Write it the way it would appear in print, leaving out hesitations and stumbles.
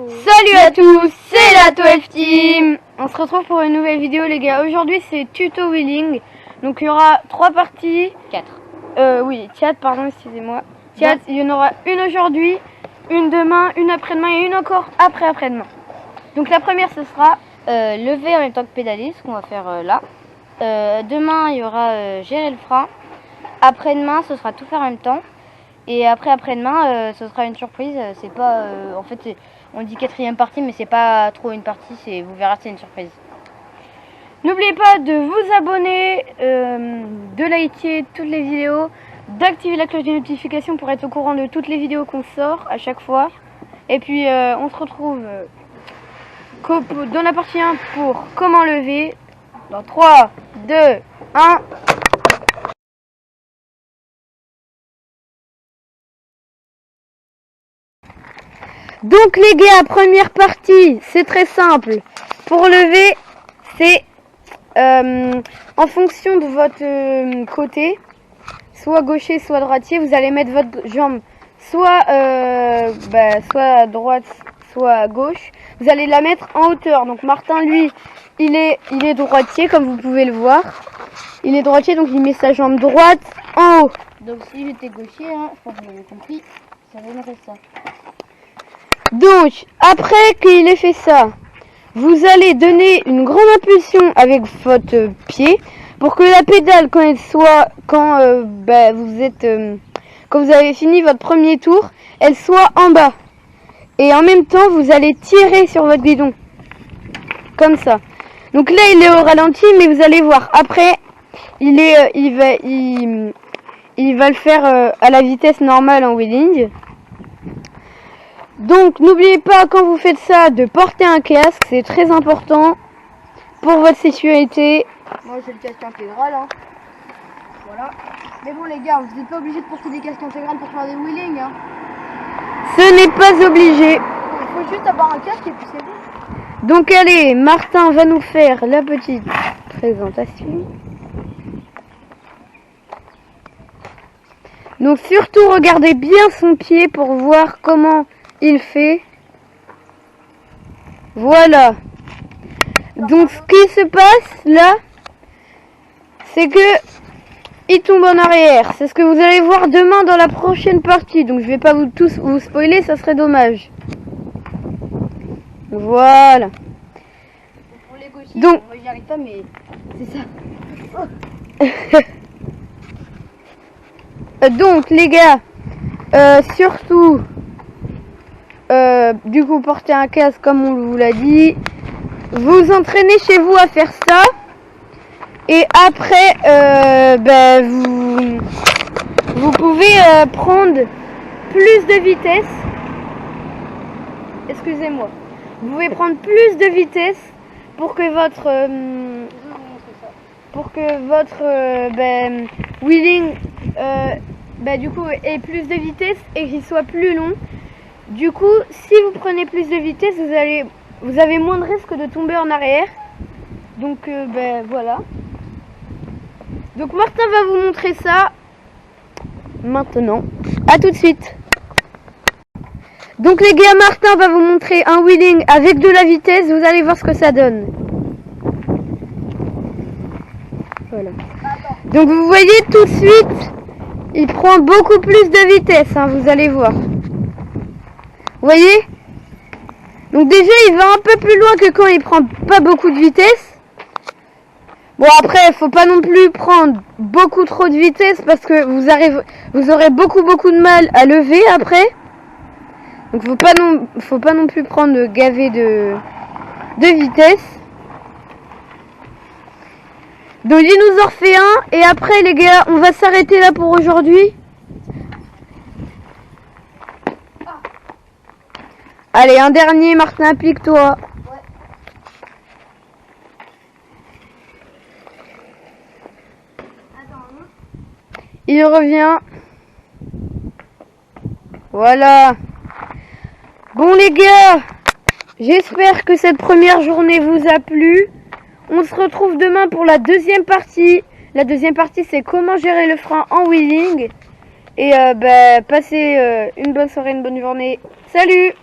Salut à tous, c'est la 12 Team. On se retrouve pour une nouvelle vidéo les gars. Aujourd'hui c'est tuto wheeling. Donc il y aura 3 parties. 4. Oui, 4 pardon, excusez-moi. 4, il y en aura une aujourd'hui, une demain, une après-demain et une encore après-demain. Donc la première ce sera lever en même temps que pédaler, ce qu'on va faire là. Demain il y aura gérer le frein. Après-demain ce sera tout faire en même temps. Et après-demain ce sera une surprise. C'est pas en fait on dit 4e partie mais c'est pas trop une partie, c'est vous verrez, c'est une surprise. N'oubliez pas de vous abonner, de liker toutes les vidéos, d'activer la cloche de notification pour être au courant de toutes les vidéos qu'on sort à chaque fois. Et puis on se retrouve dans la partie 1 pour comment lever. Dans 3, 2, 1. Donc les gars, première partie, c'est très simple. Pour lever, c'est en fonction de votre côté, soit gaucher, soit droitier, vous allez mettre votre jambe soit à droite, soit à gauche. Vous allez la mettre en hauteur. Donc Martin, lui, il est droitier, comme vous pouvez le voir. Il est droitier, donc il met sa jambe droite en haut. Donc si j'étais gaucher, hein, je pense que vous avez compris, ça donnerait ça. Donc, après qu'il ait fait ça, vous allez donner une grande impulsion avec votre pied pour que la pédale, quand vous avez fini votre premier tour, elle soit en bas. Et en même temps, vous allez tirer sur votre guidon. Comme ça. Donc là, il est au ralenti, mais vous allez voir. Après, il va le faire à la vitesse normale en wheeling. Donc n'oubliez pas quand vous faites ça de porter un casque, c'est très important pour votre sécurité. Moi j'ai le casque intégral, hein. Voilà. Mais bon les gars, vous n'êtes pas obligés de porter des casques intégrales pour faire des wheelings, hein. Ce n'est pas obligé. Il faut juste avoir un casque et puis c'est bon. Donc allez, Martin va nous faire la petite présentation. Donc surtout regardez bien son pied pour voir comment il fait. Voilà. Donc ce qui se passe là, c'est que il tombe en arrière. C'est ce que vous allez voir demain dans la prochaine partie. Donc je vais pas vous spoiler, ça serait dommage. Voilà. Pour les gauchers, Donc moi j'y arrive pas mais c'est ça. Donc les gars, surtout du coup portez un casque comme on vous l'a dit. Vous entraînez chez vous à faire ça. Et après vous pouvez prendre plus de vitesse. Excusez-moi. Vous pouvez prendre plus de vitesse pour que votre wheeling du coup ait plus de vitesse et qu'il soit plus long. Du coup, si vous prenez plus de vitesse, vous avez moins de risque de tomber en arrière. Donc voilà. Donc Martin va vous montrer ça maintenant. À tout de suite. Donc les gars, Martin va vous montrer un wheeling avec de la vitesse. Vous allez voir ce que ça donne. Voilà. Donc vous voyez tout de suite, il prend beaucoup plus de vitesse, hein, vous allez voir. Vous voyez? Donc déjà il va un peu plus loin que quand il prend pas beaucoup de vitesse. Bon après, faut pas non plus prendre beaucoup trop de vitesse parce que vous aurez beaucoup de mal à lever après. Donc faut pas non plus prendre gavé de vitesse. Donc il nous en refait un et après les gars, on va s'arrêter là pour aujourd'hui. Allez, un dernier, Martin, applique-toi. Ouais. Il revient. Voilà. Bon les gars, j'espère que cette première journée vous a plu. On se retrouve demain pour la deuxième partie. La deuxième partie, c'est comment gérer le frein en wheeling. Et passez une bonne soirée, une bonne journée. Salut!